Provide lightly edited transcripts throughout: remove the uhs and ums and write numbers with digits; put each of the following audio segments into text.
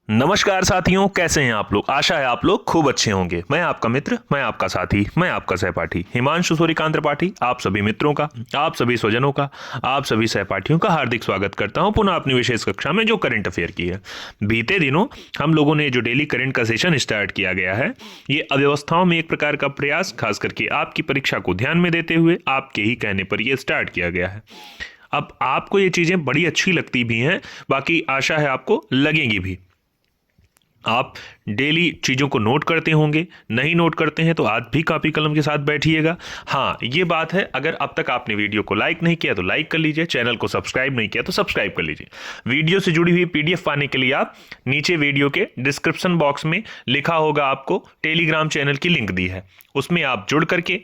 नमस्कार साथियों, कैसे हैं आप लोग। आशा है आप लोग खूब अच्छे होंगे। मैं आपका मित्र, मैं आपका साथी, मैं आपका सहपाठी हिमांशु सूर्यकांत त्रिपाठी आप सभी मित्रों का, आप सभी स्वजनों का, आप सभी सहपाठियों का हार्दिक स्वागत करता हूं पुनः अपनी विशेष कक्षा में जो करंट अफेयर की है। बीते दिनों हम लोगों ने जो डेली करंट का सेशन स्टार्ट किया गया है, ये अव्यवस्थाओं में एक प्रकार का प्रयास, खास करके आपकी परीक्षा को ध्यान में देते हुए आपके ही कहने पर यह स्टार्ट किया गया है। अब आपको ये चीजें बड़ी अच्छी लगती भी हैं, बाकी आशा है आपको लगेंगी भी। आप डेली चीज़ों को नोट करते होंगे, नहीं नोट करते हैं तो आज भी कॉपी कलम के साथ बैठिएगा। हाँ, ये बात है, अगर अब तक आपने वीडियो को लाइक नहीं किया तो लाइक कर लीजिए, चैनल को सब्सक्राइब नहीं किया तो सब्सक्राइब कर लीजिए। वीडियो से जुड़ी हुई पीडीएफ पाने के लिए आप नीचे वीडियो के डिस्क्रिप्शन बॉक्स में लिखा होगा, आपको टेलीग्राम चैनल की लिंक दी है, उसमें आप जुड़ करके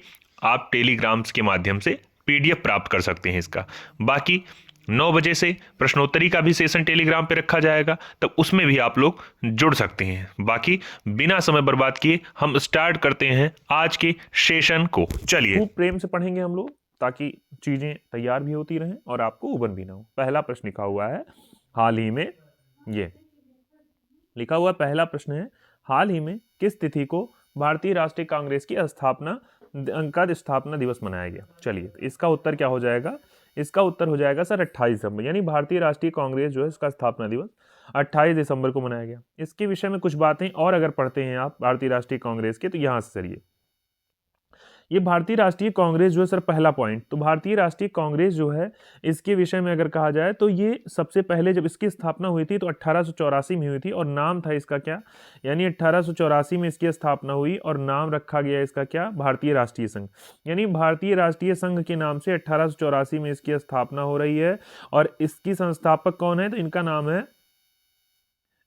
आप टेलीग्राम्स के माध्यम से पीडीएफ प्राप्त कर सकते हैं इसका। बाकी 9 बजे से प्रश्नोत्तरी का भी सेशन टेलीग्राम पे रखा जाएगा, तब उसमें भी आप लोग जुड़ सकते हैं। बाकी बिना समय बर्बाद किए हम स्टार्ट करते हैं आज के सेशन को। चलिए, खूब प्रेम से पढ़ेंगे हम लोग ताकि चीजें तैयार भी होती रहें और आपको उबन भी ना हो। पहला प्रश्न लिखा हुआ है हाल ही में, ये लिखा हुआ पहला प्रश्न है, हाल ही में किस तिथि को भारतीय राष्ट्रीय कांग्रेस की स्थापना दिवस मनाया गया। चलिए, इसका उत्तर क्या हो जाएगा। इसका उत्तर हो जाएगा सर 28 दिसंबर, यानी भारतीय राष्ट्रीय कांग्रेस जो है इसका स्थापना दिवस 28 दिसंबर को मनाया गया। इसके विषय में कुछ बातें और अगर पढ़ते हैं आप भारतीय राष्ट्रीय कांग्रेस के, तो यहां से चलिए, ये भारतीय राष्ट्रीय कांग्रेस जो है सर, पहला पॉइंट तो भारतीय राष्ट्रीय कांग्रेस जो है इसके विषय में अगर कहा जाए तो ये सबसे पहले जब इसकी स्थापना हुई थी तो 1884 में हुई थी और नाम था इसका क्या, यानी 1884 में इसकी स्थापना हुई और नाम रखा गया इसका क्या, भारतीय राष्ट्रीय संघ। यानी भारतीय राष्ट्रीय संघ के नाम से 1884 में इसकी स्थापना हो रही है। और इसकी संस्थापक कौन है, तो इनका नाम है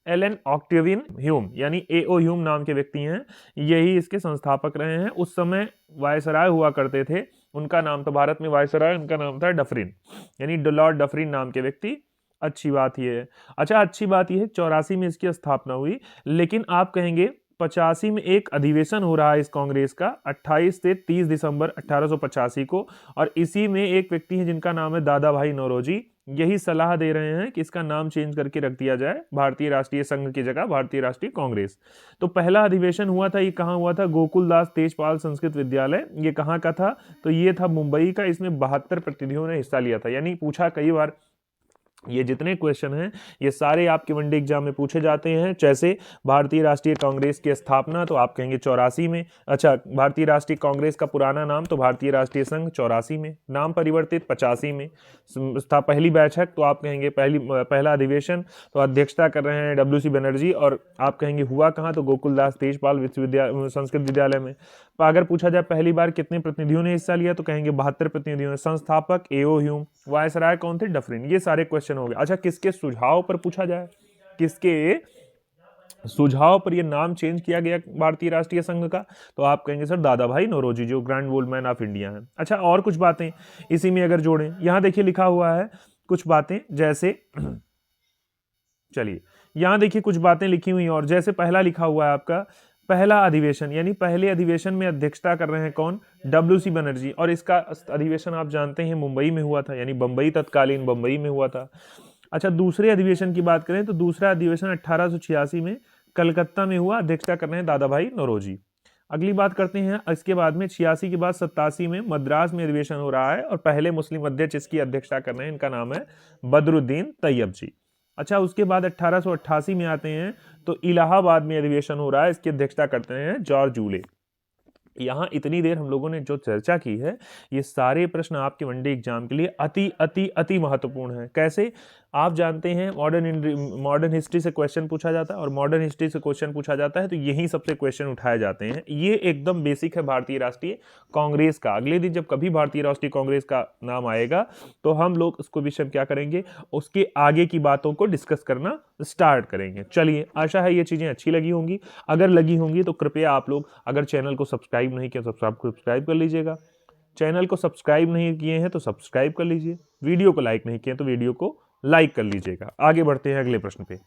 एलन ऑक्टेवियन ह्यूम, यानी एओ ह्यूम नाम के व्यक्ति हैं, यही इसके संस्थापक रहे हैं। उस समय वायसराय हुआ करते थे, उनका नाम, तो भारत में वायसराय उनका नाम था डफरिन, यानी लॉर्ड डफरिन नाम के व्यक्ति। अच्छी बात यह है। अच्छा, अच्छी बात यह है 84 में इसकी स्थापना हुई, लेकिन आप कहेंगे 85 में एक अधिवेशन हो रहा है इस कांग्रेस का 28 से 30 दिसंबर 1885 को, और इसी में एक व्यक्ति है जिनका नाम है दादा भाई नौरोजी, यही सलाह दे रहे हैं कि इसका नाम चेंज करके रख दिया जाए, भारतीय राष्ट्रीय संघ की जगह भारतीय राष्ट्रीय कांग्रेस। तो पहला अधिवेशन हुआ था, ये कहाँ हुआ था, गोकुलदास तेजपाल संस्कृत विद्यालय। ये कहाँ का था, तो ये था मुंबई का। इसमें 72 प्रतिनिधियों ने हिस्सा लिया था। यानी पूछा कई बार, ये जितने क्वेश्चन हैं ये सारे आपके वनडे एग्जाम में पूछे जाते हैं। जैसे भारतीय राष्ट्रीय कांग्रेस की स्थापना, तो आप कहेंगे 84 में। अच्छा, भारतीय राष्ट्रीय कांग्रेस का पुराना नाम, तो भारतीय राष्ट्रीय संघ 84 में, नाम परिवर्तित 85 में था। पहली बैठक, तो आप कहेंगे पहला अधिवेशन, तो अध्यक्षता कर रहे हैं WC बनर्जी, और आप कहेंगे हुआ कहाँ, तो गोकुलदास तेजपाल विश्वविद्यालय संस्कृत विद्यालय में। तो अगर पूछा जाए पहली बार कितने प्रतिनिधियों ने हिस्सा लिया, तो कहेंगे 72 प्रतिनिधियों ने। संस्थापक एओ ह्यूम, वायसराय कौन थे, डफरिन। ये सारे क्वेश्चन हो गए। अच्छा, किसके सुझाव पर पूछा जाए, किसके सुझाव पर यह नाम चेंज किया गया भारतीय राष्ट्रीय संघ का, तो आप कहेंगे सर दादा भाई नौरोजी, जो grand old man of India है। अच्छा, और कुछ बातें इसी में अगर जोड़ें, यहां देखिए लिखा हुआ है कुछ बातें, जैसे चलिए यहां देखिए कुछ बातें लिखी हुई, और जैसे पहला लिखा हुआ है आपका पहला अधिवेशन, यानी पहले अधिवेशन में अध्यक्षता कर रहे हैं कौन, WC बनर्जी, और इसका अधिवेशन आप जानते हैं मुंबई में हुआ था, यानी बंबई, तत्कालीन बंबई में हुआ था। अच्छा, दूसरे अधिवेशन की बात करें तो दूसरा अधिवेशन 1886 में कलकत्ता में हुआ, अध्यक्षता कर रहे हैं दादा भाई नौरोजी। अगली बात करते हैं, इसके बाद में 86 के बाद 87 में मद्रास में अधिवेशन हो रहा है, और पहले मुस्लिम अध्यक्ष इसकी अध्यक्षता कर रहे हैं, इनका नाम है बदरुद्दीन तैयब जी। अच्छा, उसके बाद 1888 में आते हैं, तो इलाहाबाद में अधिवेशन हो रहा है, इसकी अध्यक्षता करते हैं जॉर्ज जूले। यहाँ इतनी देर हम लोगों ने जो चर्चा की है, ये सारे प्रश्न आपके वनडे एग्जाम के लिए अति अति अति महत्वपूर्ण है। कैसे, आप जानते हैं मॉडर्न हिस्ट्री से क्वेश्चन पूछा जाता है, और मॉडर्न हिस्ट्री से क्वेश्चन पूछा जाता है तो यही सबसे क्वेश्चन उठाए जाते हैं। ये एकदम बेसिक है भारतीय राष्ट्रीय कांग्रेस का। अगले दिन जब कभी भारतीय राष्ट्रीय कांग्रेस का नाम आएगा तो हम लोग उसको विषय क्या करेंगे, उसके आगे की बातों को डिस्कस करना स्टार्ट करेंगे। चलिए, आशा है ये चीजें अच्छी लगी होंगी। अगर लगी होंगी तो कृपया आप लोग, अगर चैनल को सब्सक्राइब नहीं किया तो सब्सक्राइब कर लीजिएगा। चैनल को सब्सक्राइब नहीं किए हैं तो सब्सक्राइब कर लीजिए। वीडियो को लाइक नहीं किए तो वीडियो को लाइक कर लीजिएगा। आगे बढ़ते हैं अगले प्रश्न पे।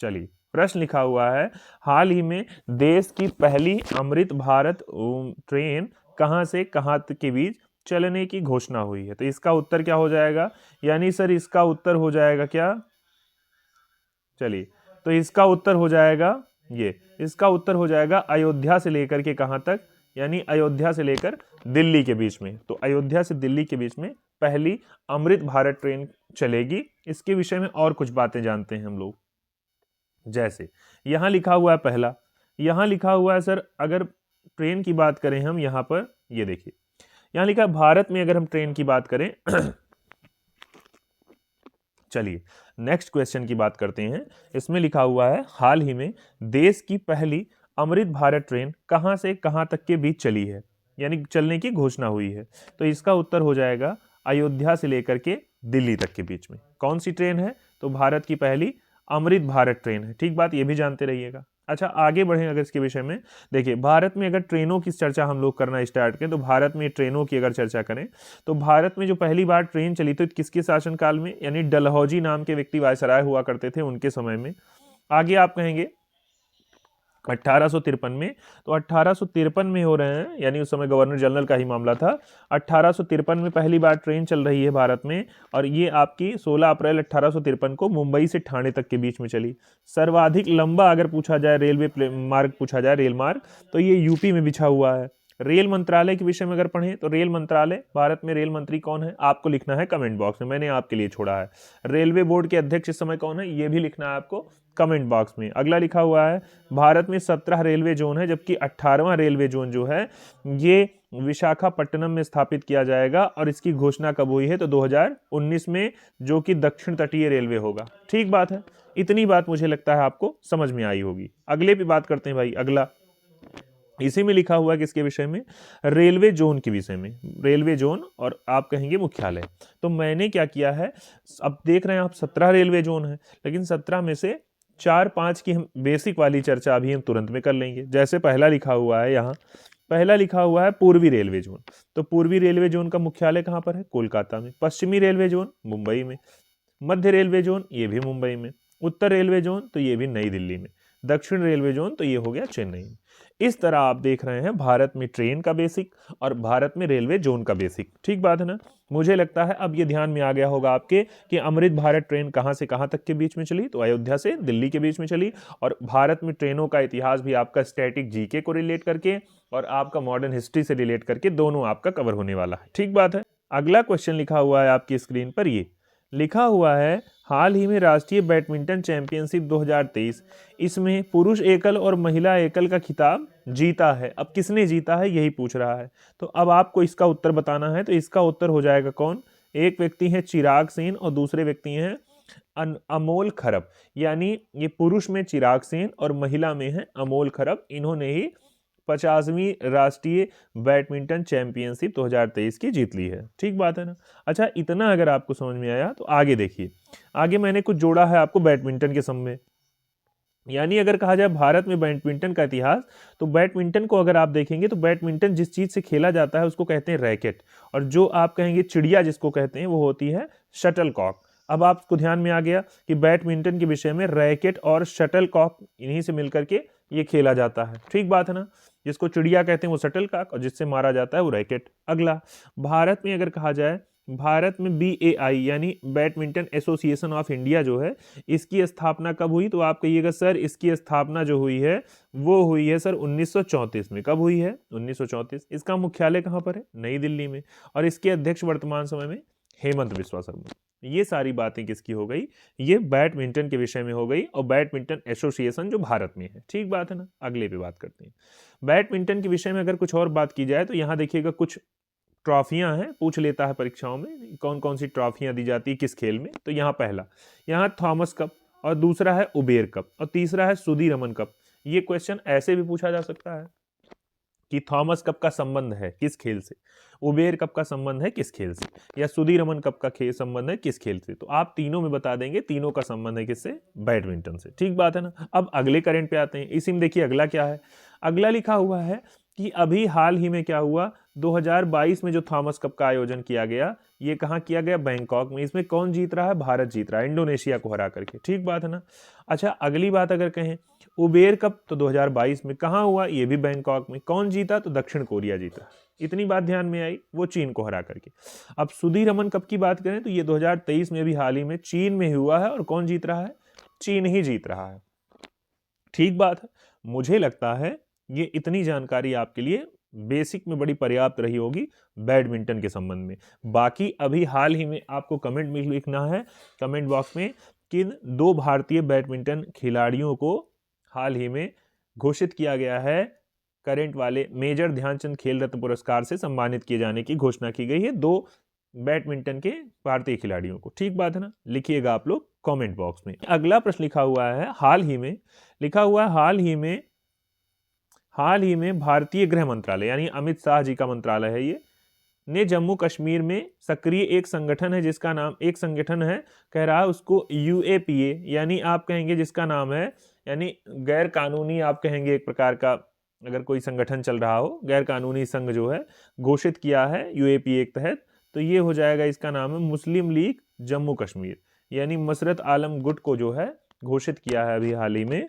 चलिए, प्रश्न लिखा हुआ है, हाल ही में देश की पहली अमृत भारत ट्रेन कहां से कहां के बीच चलने की घोषणा हुई है। तो इसका उत्तर क्या हो जाएगा, यानी सर इसका उत्तर हो जाएगा क्या, चलिए तो इसका उत्तर हो जाएगा ये, इसका उत्तर हो जाएगा अयोध्या से लेकर के कहां तक, यानी अयोध्या से लेकर दिल्ली के बीच में। तो अयोध्या से दिल्ली के बीच में पहली अमृत भारत ट्रेन चलेगी। इसके विषय में और कुछ बातें जानते हैं हम लोग। जैसे यहां लिखा हुआ है पहला, यहां लिखा हुआ है सर, अगर ट्रेन की बात करें हम, यहां पर ये देखिए यहां लिखा है भारत में अगर हम ट्रेन की बात करें चलिए नेक्स्ट क्वेश्चन की बात करते हैं। इसमें लिखा हुआ है हाल ही में देश की पहली अमृत भारत ट्रेन कहां से कहां तक के बीच चली है, यानी चलने की घोषणा हुई है। तो इसका उत्तर हो जाएगा अयोध्या से लेकर के दिल्ली तक के बीच में। कौन सी ट्रेन है, तो भारत की पहली अमृत भारत ट्रेन है। ठीक बात, ये भी जानते रहिएगा। अच्छा आगे बढ़ें अगर इसके विषय में, देखिए भारत में अगर ट्रेनों की चर्चा हम लोग करना स्टार्ट करें, तो भारत में ट्रेनों की अगर चर्चा करें तो भारत में जो पहली बार ट्रेन चली थी किसके शासनकाल में, यानी डलहौजी नाम के व्यक्ति वायसराय हुआ करते थे उनके समय में। आगे आप कहेंगे 1853 में, तो 1853 में हो रहे हैं, यानी उस समय गवर्नर जनरल का ही मामला था। 1853 में पहली बार ट्रेन चल रही है भारत में, और ये आपकी 16 अप्रैल 1853 को मुंबई से ठाणे तक के बीच में चली। सर्वाधिक लंबा अगर पूछा जाए रेलवे मार्ग पूछा जाए, रेल मार्ग, तो ये यूपी में बिछा हुआ है। रेल मंत्रालय के विषय में अगर पढ़ें तो रेल मंत्रालय, भारत में रेल मंत्री कौन है आपको लिखना है कमेंट बॉक्स में, मैंने आपके लिए छोड़ा है। रेलवे बोर्ड के अध्यक्ष इस समय कौन है, ये भी लिखना है आपको कमेंट बॉक्स में। अगला लिखा हुआ है भारत में 17 रेलवे जोन है, जबकि 18वां रेलवे जोन जो है ये विशाखापट्टनम में स्थापित किया जाएगा, और इसकी घोषणा कब हुई है, तो 2019 में, जो कि दक्षिण तटीय रेलवे होगा। ठीक बात है, इतनी बात मुझे लगता है आपको समझ में आई होगी। अगले पे बात करते हैं भाई। अगला इसी में लिखा हुआ है किसके विषय में, रेलवे जोन के विषय में। रेलवे जोन और आप कहेंगे मुख्यालय। तो मैंने क्या किया है, अब देख रहे हैं आप 17 रेलवे जोन है, लेकिन 17 में से 4-5 की हम बेसिक वाली चर्चा अभी हम तुरंत में कर लेंगे। जैसे पहला लिखा हुआ है यहाँ, पहला लिखा हुआ है पूर्वी रेलवे जोन। तो पूर्वी रेलवे जोन का मुख्यालय कहाँ पर है, कोलकाता में। पश्चिमी रेलवे जोन मुंबई में। मध्य रेलवे जोन ये भी मुंबई में। उत्तर रेलवे जोन तो ये भी नई दिल्ली में। दक्षिण रेलवे जोन तो ये हो गया चेन्नई में। इस तरह आप देख रहे हैं भारत में ट्रेन का बेसिक और भारत में रेलवे जोन का बेसिक। ठीक बात है ना। मुझे लगता है अब ये ध्यान में आ गया होगा आपके कि अमृत भारत ट्रेन कहां से कहां तक के बीच में चली, तो अयोध्या से दिल्ली के बीच में चली। और भारत में ट्रेनों का इतिहास भी आपका स्टैटिक जीके को रिलेट करके और आपका मॉडर्न हिस्ट्री से रिलेट करके दोनों आपका कवर होने वाला है। ठीक बात है। अगला क्वेश्चन लिखा हुआ है आपकी स्क्रीन पर, ये लिखा हुआ है हाल ही में राष्ट्रीय बैडमिंटन चैंपियनशिप 2023, इसमें पुरुष एकल और महिला एकल का खिताब जीता है। अब किसने जीता है यही पूछ रहा है, तो अब आपको इसका उत्तर बताना है। तो इसका उत्तर हो जाएगा कौन, एक व्यक्ति है चिराग सेन और दूसरे व्यक्ति हैं अमोल खरब। यानी ये पुरुष में चिराग सेन और महिला में है अमोल खरब। इन्होंने ही 50वीं राष्ट्रीय बैडमिंटन चैंपियनशिप 2023 की जीत ली है। ठीक बात है ना। अच्छा इतना अगर आपको समझ में आया तो आगे देखिए, आगे मैंने कुछ जोड़ा है आपको बैडमिंटन के संबंध में। यानी अगर कहा जाए भारत में बैडमिंटन का इतिहास, तो बैडमिंटन को अगर आप देखेंगे तो बैडमिंटन जिस चीज से खेला जाता है उसको कहते हैं रैकेट, और जो आप कहेंगे चिड़िया जिसको कहते हैं वो होती है शटलकॉक। अब आपको ध्यान में आ गया कि बैडमिंटन के विषय में रैकेट और शटलकॉक इन्हीं से मिलकर के ये खेला जाता है। ठीक बात है ना। जिसको चिड़िया कहते हैं वो शटलकॉक और जिससे मारा जाता है वो रैकेट। अगला, भारत में अगर कहा जाए, भारत में BAI यानी बैडमिंटन एसोसिएशन ऑफ इंडिया जो है, इसकी स्थापना कब हुई, तो आप कहिएगा सर इसकी स्थापना जो हुई है वो हुई है सर 1934 में। कब हुई है, 1934। इसका मुख्यालय कहाँ पर है, नई दिल्ली में। और इसके अध्यक्ष वर्तमान समय में हेमंत बिस्वा शर्मा। ये सारी बातें किसकी हो गई, ये बैडमिंटन के विषय में हो गई, और बैडमिंटन एसोसिएशन जो भारत में है। ठीक बात है ना। अगले पे बात करते हैं। बैडमिंटन के विषय में अगर कुछ और बात की जाए तो यहाँ देखिएगा कुछ ट्रॉफियां हैं, पूछ लेता है परीक्षाओं में कौन कौन सी ट्रॉफियां दी जाती है किस खेल में। तो यहाँ पहला, यहाँ थॉमस कप, और दूसरा है उबेर कप, और तीसरा है सुधीरमन कप। ये क्वेश्चन ऐसे भी पूछा जा सकता है कि थॉमस कप का संबंध है किस खेल से, उबेर कप का संबंध है किस खेल से, या सुधीरमन कप का संबंध है किस खेल से। तो आप तीनों में बता देंगे, तीनों का संबंध है किससे, बैडमिंटन से। ठीक बात है ना। अब अगले करंट पे आते हैं। इसी में देखिए अगला क्या है, अगला लिखा हुआ है कि अभी हाल ही में क्या हुआ, 2022 में जो थॉमस कप का आयोजन किया गया, ये कहाँ किया गया, बैंकॉक में। इसमें कौन जीत रहा है, भारत जीत रहा है इंडोनेशिया को हरा करके। ठीक बात है ना। अच्छा अगली बात अगर कहें, उबेर कप तो 2022 में कहाँ हुआ, ये भी बैंकॉक में। कौन जीता, तो दक्षिण कोरिया जीता। इतनी बात ध्यान में आई, वो चीन को हरा करके। अब सुधीरमन कप की बात करें तो ये 2023 में भी हाल ही में चीन में हुआ है, और कौन जीत रहा है, चीन ही जीत रहा है। ठीक बात है। मुझे लगता है ये इतनी जानकारी आपके लिए बेसिक में बड़ी पर्याप्त रही होगी बैडमिंटन के संबंध में। बाकी अभी हाल ही में आपको कमेंट में लिखना है कमेंट बॉक्स में किन 2 भारतीय बैडमिंटन खिलाड़ियों को हाल ही में घोषित किया गया है, करंट वाले मेजर ध्यानचंद खेल रत्न पुरस्कार से सम्मानित किए जाने की घोषणा की गई है 2 बैडमिंटन के भारतीय खिलाड़ियों को। ठीक बात है ना, लिखिएगा आप लोग कमेंट बॉक्स में। अगला प्रश्न लिखा हुआ है हाल ही में भारतीय गृह मंत्रालय यानी अमित शाह जी का मंत्रालय है ये, ने जम्मू कश्मीर में सक्रिय एक संगठन है कह रहा है उसको UAPA यानी आप कहेंगे जिसका नाम है यानी गैर कानूनी, आप कहेंगे एक प्रकार का अगर कोई संगठन चल रहा हो गैर कानूनी संघ जो है घोषित किया है UAPA के तहत, तो ये हो जाएगा, इसका नाम है मुस्लिम लीग जम्मू कश्मीर यानी मसरत आलम गुट को जो है घोषित किया है अभी हाल ही में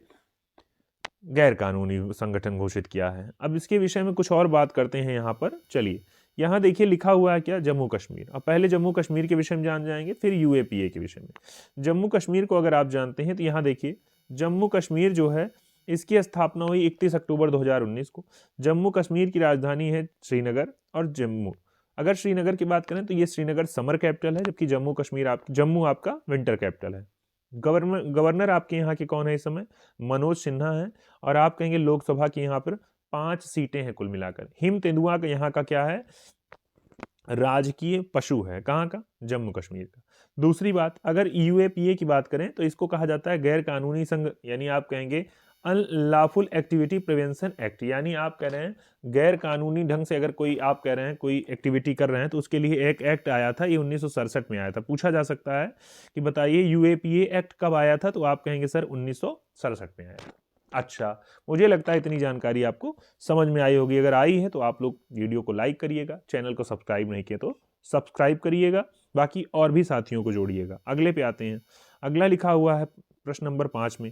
गैर कानूनी संगठन घोषित किया है। अब इसके विषय में कुछ और बात करते हैं यहाँ पर। चलिए यहाँ देखिए लिखा हुआ है क्या, जम्मू कश्मीर। अब पहले जम्मू कश्मीर के विषय में जान जाएंगे फिर UAPA के विषय में। जम्मू कश्मीर को अगर आप जानते हैं तो यहाँ देखिए जम्मू कश्मीर जो है इसकी स्थापना हुई 31 अक्टूबर 2019 को। जम्मू कश्मीर की राजधानी है श्रीनगर और जम्मू, अगर श्रीनगर की बात करें तो ये श्रीनगर समर कैपिटल है जबकि जम्मू आपका विंटर कैपिटल है। गवर्नर आपके यहाँ के कौन है इस समय, मनोज सिन्हा है। और आप कहेंगे लोकसभा की यहाँ पर 5 सीटें हैं कुल मिलाकर। हिम तेंदुआ का यहाँ का क्या है, राजकीय पशु है, कहाँ का, जम्मू कश्मीर का। दूसरी बात, अगर UAPA की बात करें तो इसको कहा जाता है गैर कानूनी संघ यानी आप कहेंगे अनलॉफुल एक्टिविटी प्रिवेंशन एक्ट, यानी आप कह रहे हैं गैर कानूनी ढंग से अगर कोई आप कह रहे हैं कोई एक्टिविटी कर रहे हैं तो उसके लिए एक एक्ट आया था, ये 1967 में आया था। पूछा जा सकता है कि बताइए UAPA एक्ट कब आया था, तो आप कहेंगे सर 1967 में आया था। अच्छा, मुझे लगता है इतनी जानकारी आपको समझ में आई होगी। अगर आई है तो आप लोग वीडियो को लाइक करिएगा, चैनल को सब्सक्राइब नहीं किया तो सब्सक्राइब करिएगा, बाकी और भी साथियों को जोड़िएगा। अगले पे आते हैं। अगला लिखा हुआ है प्रश्न नंबर 5 में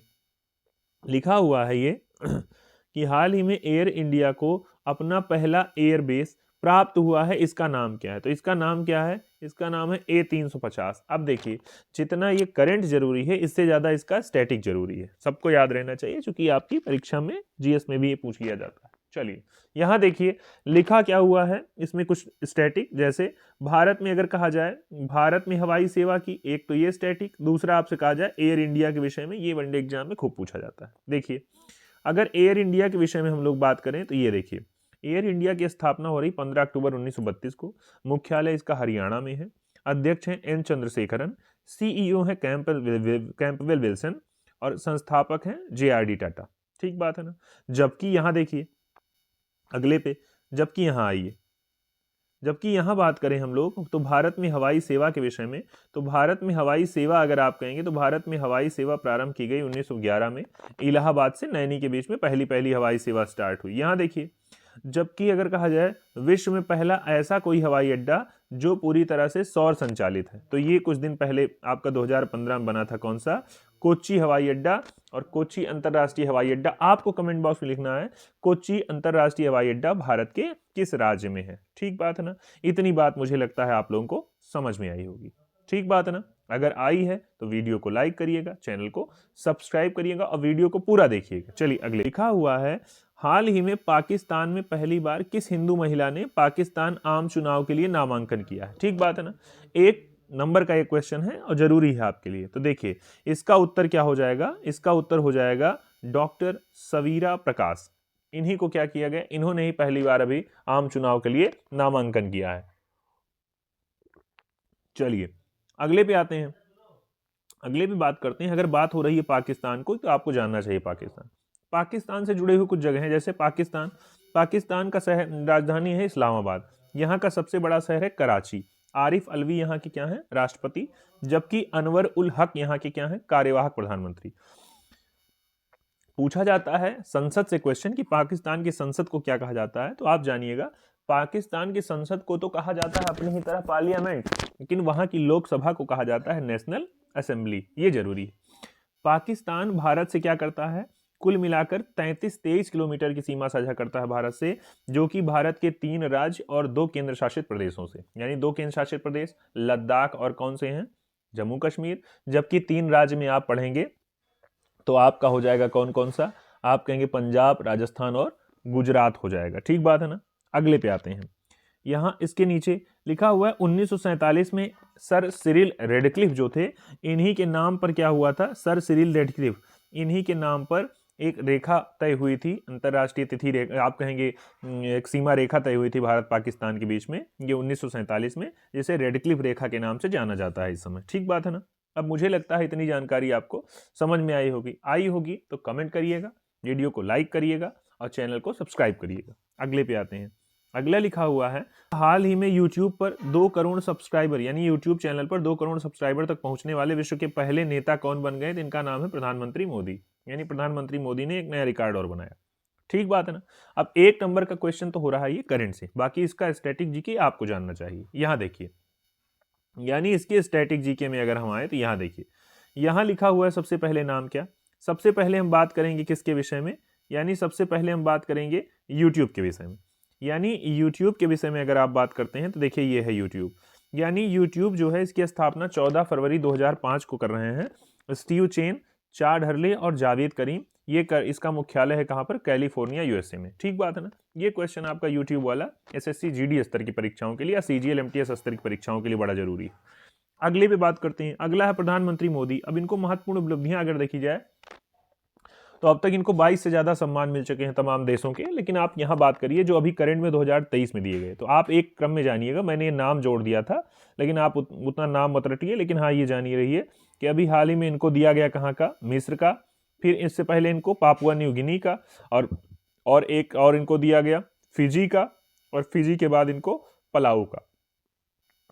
लिखा हुआ है ये कि हाल ही में एयर इंडिया को अपना पहला एयरबेस प्राप्त हुआ है, इसका नाम क्या है। तो इसका नाम क्या है, इसका नाम है A350। अब देखिए जितना ये करंट जरूरी है इससे ज्यादा इसका स्टैटिक जरूरी है, सबको याद रहना चाहिए क्योंकि आपकी परीक्षा में GS में भी ये पूछ लिया जाता है। चलिए यहाँ देखिए लिखा क्या हुआ है, इसमें कुछ स्टैटिक, जैसे भारत में अगर कहा जाए भारत में हवाई सेवा की, एक तो ये स्टैटिक, दूसरा आपसे कहा जाए एयर इंडिया के विषय में, ये वनडे एग्जाम में खूब पूछा जाता है। देखिए अगर एयर इंडिया के विषय में हम लोग बात करें तो ये देखिए एयर इंडिया की स्थापना हो रही 15 अक्टूबर 1932 को। मुख्यालय इसका हरियाणा में है। अध्यक्ष हैं N चंद्रशेखरन, CEO हैं कैंपबेल विल्सन और संस्थापक हैं JRD टाटा। ठीक बात है ना। जबकि यहाँ देखिए अगले पे, जबकि यहाँ आइए, जबकि यहाँ बात करें हम लोग तो भारत में हवाई सेवा के विषय में, तो भारत में हवाई सेवा अगर आप कहेंगे तो भारत में हवाई सेवा प्रारंभ की गई 1911 में। इलाहाबाद से नैनी के बीच में पहली हवाई सेवा स्टार्ट हुई। यहाँ देखिए जबकि अगर कहा जाए विश्व में पहला ऐसा कोई हवाई अड्डा जो पूरी तरह से सौर संचालित है, तो ये कुछ दिन पहले आपका 2015 में बना था, कौन सा, कोच्चि हवाई अड्डा। और कोच्चि अंतर्राष्ट्रीय हवाई अड्डा, आपको कमेंट बॉक्स में लिखना है कोच्चि अंतर्राष्ट्रीय हवाई अड्डा भारत के किस राज्य में है। ठीक बात है ना। इतनी बात मुझे लगता है आप लोगों को समझ में आई होगी। ठीक बात है ना। अगर आई है तो वीडियो को लाइक करिएगा, चैनल को सब्सक्राइब करिएगा और वीडियो को पूरा देखिएगा। चलिए अगले लिखा हुआ है हाल ही में पाकिस्तान में पहली बार किस हिंदू महिला ने पाकिस्तान आम चुनाव के लिए नामांकन किया है। ठीक बात है ना। एक नंबर का एक क्वेश्चन है और जरूरी है आपके लिए। तो देखिए इसका उत्तर क्या हो जाएगा, इसका उत्तर हो जाएगा डॉक्टर सवीरा प्रकाश। इन्हीं को क्या किया गया, इन्होंने ही पहली बार अभी आम चुनाव के लिए नामांकन किया है। चलिए अगले पे आते हैं, अगले पे बात करते हैं। अगर बात हो रही है पाकिस्तान को तो आपको जानना चाहिए पाकिस्तान से जुड़े हुए कुछ जगह हैं, जैसे पाकिस्तान का शहर राजधानी है इस्लामाबाद, यहाँ का सबसे बड़ा शहर है कराची। आरिफ अलवी यहाँ के क्या है, राष्ट्रपति, जबकि अनवर उल हक यहाँ के क्या है, कार्यवाहक प्रधानमंत्री। पूछा जाता है संसद से क्वेश्चन कि पाकिस्तान की संसद को क्या कहा जाता है, तो आप जानिएगा पाकिस्तान की संसद को तो कहा जाता है अपनी ही तरह पार्लियामेंट, लेकिन वहां की लोकसभा को कहा जाता है नेशनल असेंबली। ये जरूरी है। पाकिस्तान भारत से क्या करता है, कुल मिलाकर 33-23 किलोमीटर की सीमा साझा करता है भारत से, जो कि भारत के 3 राज्य और 2 केंद्र शासित प्रदेशों से, यानी 2 केंद्र शासित प्रदेश लद्दाख और कौन से हैं, जम्मू कश्मीर। जबकि 3 राज्य में आप पढ़ेंगे तो आपका हो जाएगा कौन कौन सा, आप कहेंगे पंजाब, राजस्थान और गुजरात हो जाएगा। ठीक बात है ना। अगले पे आते हैं। यहाँ इसके नीचे लिखा हुआ है 1947 में सर सिरिल रेडक्लिफ जो थे, इन्हीं के नाम पर क्या हुआ था, सर सिरिल रेडक्लिफ, इन्हीं के नाम पर एक रेखा तय हुई थी, अंतर्राष्ट्रीय तिथि रेखा, आप कहेंगे एक सीमा रेखा तय हुई थी भारत पाकिस्तान के बीच में, ये 1947 में, जिसे रेडक्लिफ रेखा के नाम से जाना जाता है इस समय। ठीक बात है ना। अब मुझे लगता है इतनी जानकारी आपको समझ में आई होगी तो कमेंट करिएगा, वीडियो को लाइक करिएगा और चैनल को सब्सक्राइब करिएगा। अगले पे आते हैं। अगला लिखा हुआ है, हाल ही में YouTube पर 2 करोड़ सब्सक्राइबर, यानी YouTube चैनल पर 2 करोड़ सब्सक्राइबर तक पहुंचने वाले विश्व के पहले नेता कौन बन गए? इनका नाम है प्रधानमंत्री मोदी, यानी प्रधानमंत्री मोदी ने एक नया रिकॉर्ड और बनाया। ठीक बात है ना। अब 1 नंबर का क्वेश्चन तो हो रहा है ये करंट से, बाकी इसका स्टैटिक जीके आपको जानना चाहिए। यहाँ देखिए, यानी इसके स्टैटिक जीके में अगर हम आए तो यहाँ देखिए, यहाँ लिखा हुआ है सबसे पहले नाम क्या। सबसे पहले हम बात करेंगे किसके विषय में, यानी सबसे पहले हम बात करेंगे यूट्यूब के विषय में। यानी यूट्यूब के विषय में अगर आप बात करते हैं तो देखिए ये है यूट्यूब, यानी यूट्यूब जो है इसकी स्थापना 14 फरवरी 2005 को कर रहे हैं स्टीव चेन, चाड हर्ले और जावेद करीम। इसका मुख्यालय है कहाँ पर? कैलिफोर्निया, यूएसए में। ठीक बात है ना। ये क्वेश्चन आपका यूट्यूब वाला एसएससी जीडी स्तर की परीक्षाओं के लिए या सीजीएल एमटीएस स्तर की परीक्षाओं के लिए बड़ा जरूरी है। अगले पे बात करते हैं। अगला है प्रधानमंत्री मोदी। अब इनको महत्वपूर्ण उपलब्धियां अगर देखी जाए तो अब तक इनको 22 से ज़्यादा सम्मान मिल चुके हैं तमाम देशों के, लेकिन आप यहाँ बात करिए जो अभी करंट में 2023 में दिए गए। तो आप एक क्रम में जानिएगा, मैंने ये नाम जोड़ दिया था लेकिन आप उतना नाम मत रटिए, लेकिन हाँ ये जानिए रहिए कि अभी हाल ही में इनको दिया गया कहाँ का? मिस्र का, फिर इससे पहले इनको पापुआ न्यू गिनी का, और एक और इनको दिया गया फिजी का, और फिजी के बाद इनको पलाऊ का।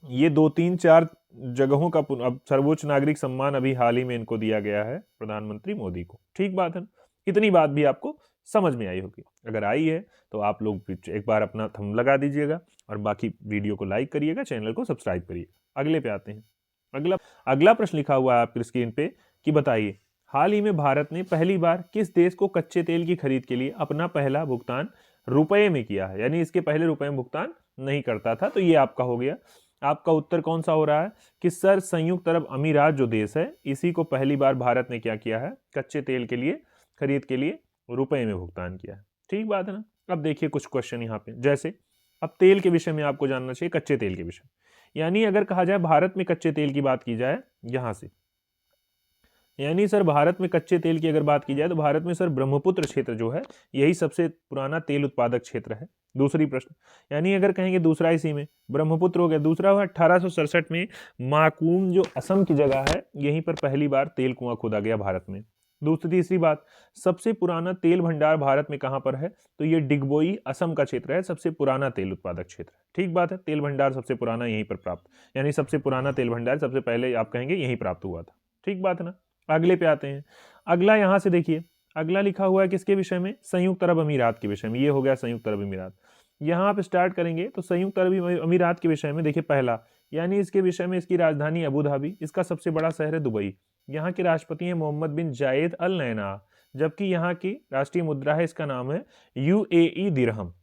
ये 2, 3, 4 जगहों का अब सर्वोच्च नागरिक सम्मान अभी हाल ही में इनको दिया गया है प्रधानमंत्री मोदी को। ठीक बात है। इतनी बात भी आपको समझ में आई होगी। अगर आई है तो आप लोग एक बार अपना थंब लगा दीजिएगा और बाकी वीडियो को लाइक करिएगा, चैनल को सब्सक्राइब करिएगा। अगले पे आते हैं। अगला प्रश्न लिखा हुआ है आपकी स्क्रीन पे कि बताइए हाल ही में भारत ने पहली बार किस देश को कच्चे तेल की खरीद के लिए अपना पहला भुगतान रुपए में किया है? यानी इसके पहले रुपए में भुगतान नहीं करता था। तो ये आपका हो गया। आपका उत्तर कौन सा हो रहा है कि सर संयुक्त अरब अमीरात जो देश है, इसी को पहली बार भारत ने क्या किया है? कच्चे तेल के लिए खरीद के लिए रुपए में भुगतान किया है। ठीक बात है ना। अब देखिए कुछ क्वेश्चन यहाँ पे, जैसे अब तेल के विषय में आपको जानना चाहिए, कच्चे तेल के विषय, यानी अगर कहा जाए भारत में कच्चे तेल की बात की जाए यहाँ से, यानी सर भारत में कच्चे तेल की अगर बात की जाए तो भारत में सर ब्रह्मपुत्र क्षेत्र जो है यही सबसे पुराना तेल उत्पादक क्षेत्र है। दूसरी प्रश्न, यानी अगर कहेंगे दूसरा इसी में ब्रह्मपुत्र हो गया। दूसरा हुआ 1867 में माकूम जो असम की जगह है, यहीं पर पहली बार तेल कुआं खोदा गया भारत में। तीसरी बात, सबसे पुराना तेल भंडार भारत में कहाँ पर है? तो ये डिगबोई असम का क्षेत्र है, सबसे पुराना तेल उत्पादक क्षेत्र है। ठीक बात है। तेल भंडार सबसे पुराना यहीं पर प्राप्त, यानी सबसे पुराना तेल भंडार सबसे पहले आप कहेंगे यहीं प्राप्त हुआ था। ठीक बात है ना। अगले पे आते हैं। अगला यहाँ से देखिए, अगला लिखा हुआ है किसके विषय में? संयुक्त अरब अमीरात के विषय में। ये हो गया संयुक्त अरब अमीरात। यहाँ आप स्टार्ट करेंगे तो संयुक्त अरब अमीरात के विषय में देखिए पहला, यानी इसके विषय में इसकी राजधानी अबू धाबी, इसका सबसे बड़ा शहर है दुबई, यहाँ के राष्ट्रपति हैं मोहम्मद बिन जायद अल नहयान, जबकि यहाँ की राष्ट्रीय मुद्रा है, इसका नाम है यूएई दिरहम।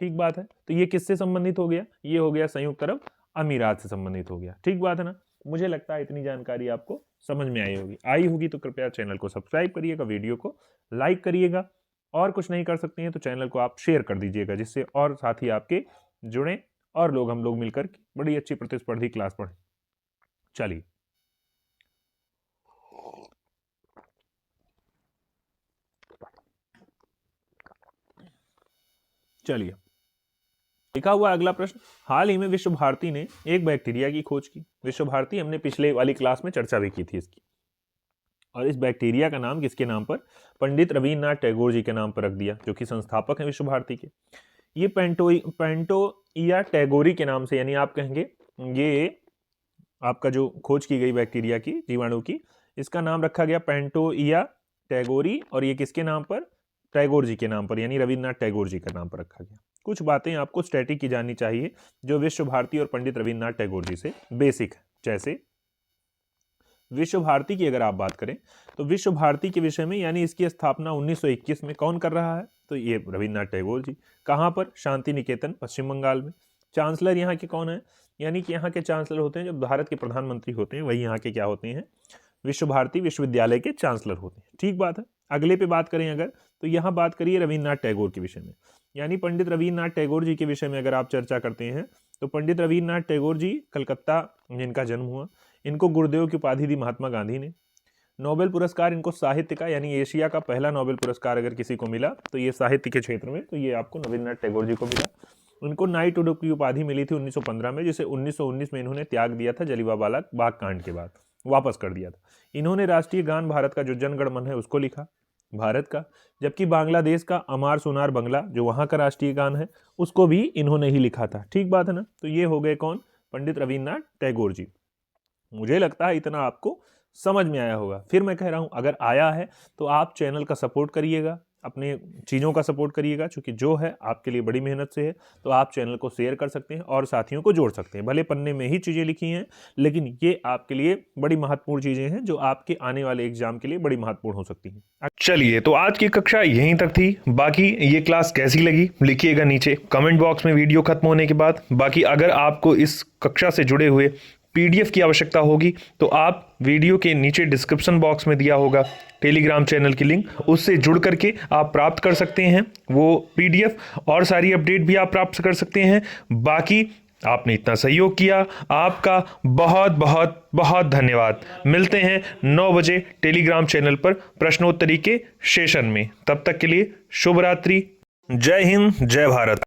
ठीक बात है। तो ये किससे संबंधित हो गया? ये हो गया संयुक्त अरब अमीरात से संबंधित हो गया। ठीक बात है ना। मुझे लगता है इतनी जानकारी आपको समझ में आई होगी तो कृपया चैनल को सब्सक्राइब करिएगा, वीडियो को लाइक करिएगा, और कुछ नहीं कर सकते हैं तो चैनल को आप शेयर कर दीजिएगा, जिससे और साथी आपके जुड़ें और हम लोग मिलकर बड़ी अच्छी प्रतिस्पर्धी क्लास पढ़ें। चलिए लिखा हुआ अगला प्रश्न, हाल ही में विश्व भारती ने एक बैक्टीरिया की खोज की। विश्व भारती हमने पिछले वाली क्लास में चर्चा भी की थी इसकी, और इस बैक्टीरिया का नाम किसके नाम पर? पंडित रविन्द्रनाथ टैगोर जी के नाम पर रख दिया, जो कि संस्थापक हैं विश्व भारती के। ये पेंटोइया टैगोरी के नाम से, यानी आप कहेंगे ये आपका जो खोज की गई बैक्टीरिया की, जीवाणु की, इसका नाम रखा गया पेंटोइया टैगोरी, और ये किसके नाम पर? टैगोर जी के नाम पर, यानी रविन्द्रनाथ टैगोर जी का नाम पर रखा गया। कुछ बातें आपको स्टैटिक की जाननी चाहिए जो विश्व भारती और पंडित रविन्द्रनाथ टैगोर जी से बेसिक है। जैसे विश्व भारती की अगर आप बात करें तो विश्व भारती के विषय में, यानी इसकी स्थापना 1921 में कौन कर रहा है? तो ये रविन्द्रनाथ टैगोर जी। कहाँ पर? शांति निकेतन, पश्चिम बंगाल में। चांसलर यहाँ के कौन है? यानी कि यहाँ के चांसलर होते हैं जो भारत के प्रधानमंत्री होते हैं, वही यहाँ के क्या होते हैं? विश्व भारती विश्वविद्यालय के चांसलर होते हैं। ठीक बात है। अगले पे बात करें अगर, तो यहाँ बात करिए रविन्द्रनाथ टैगोर के विषय में, यानी पंडित रविन्द्रनाथ टैगोर जी के विषय में अगर आप चर्चा करते हैं तो पंडित रविन्द्रनाथ टैगोर जी कलकत्ता जिनका जन्म हुआ, इनको गुरुदेव की उपाधि दी महात्मा गांधी ने। नोबेल पुरस्कार इनको साहित्य का, यानी एशिया का पहला नोबेल पुरस्कार अगर किसी को मिला तो ये साहित्य के क्षेत्र में, तो ये आपको रविन्द्रनाथ टैगोर जी को मिला। उनको नाइटहुड की उपाधि मिली थी 1915 में, जिसे 1919 में इन्होंने त्याग दिया था जलियांवाला बाग कांड के बाद, वापस कर दिया था। इन्होंने राष्ट्रीय गान भारत का जो जन गण मन है उसको लिखा, भारत का, जबकि बांग्लादेश का अमार सोनार बंगला जो वहाँ का राष्ट्रीय गान है उसको भी इन्होंने ही लिखा था। ठीक बात है ना। तो ये हो गए कौन, पंडित रविन्द्रनाथ टैगोर जी। मुझे लगता है इतना आपको समझ में आया होगा। फिर मैं कह रहा हूँ अगर आया है तो आप चैनल का सपोर्ट करिएगा, अपने चीज़ों का सपोर्ट करिएगा, क्योंकि जो है आपके लिए बड़ी मेहनत से है। तो आप चैनल को शेयर कर सकते हैं और साथियों को जोड़ सकते हैं। भले पन्ने में ही चीज़ें लिखी हैं, लेकिन ये आपके लिए बड़ी महत्वपूर्ण चीज़ें हैं जो आपके आने वाले एग्जाम के लिए बड़ी महत्वपूर्ण हो सकती हैं। चलिए, तो आज की कक्षा यहीं तक थी। बाकी ये क्लास कैसी लगी लिखिएगा नीचे कमेंट बॉक्स में वीडियो खत्म होने के बाद। बाकी अगर आपको इस कक्षा से जुड़े हुए पीडीएफ की आवश्यकता होगी तो आप वीडियो के नीचे डिस्क्रिप्शन बॉक्स में दिया होगा टेलीग्राम चैनल की लिंक, उससे जुड़ करके आप प्राप्त कर सकते हैं वो पीडीएफ, और सारी अपडेट भी आप प्राप्त कर सकते हैं। बाकी आपने इतना सहयोग किया, आपका बहुत बहुत बहुत धन्यवाद। मिलते हैं 9 बजे टेलीग्राम चैनल पर प्रश्नोत्तरी के सेशन में। तब तक के लिए शुभ रात्रि। जय हिंद, जय भारत।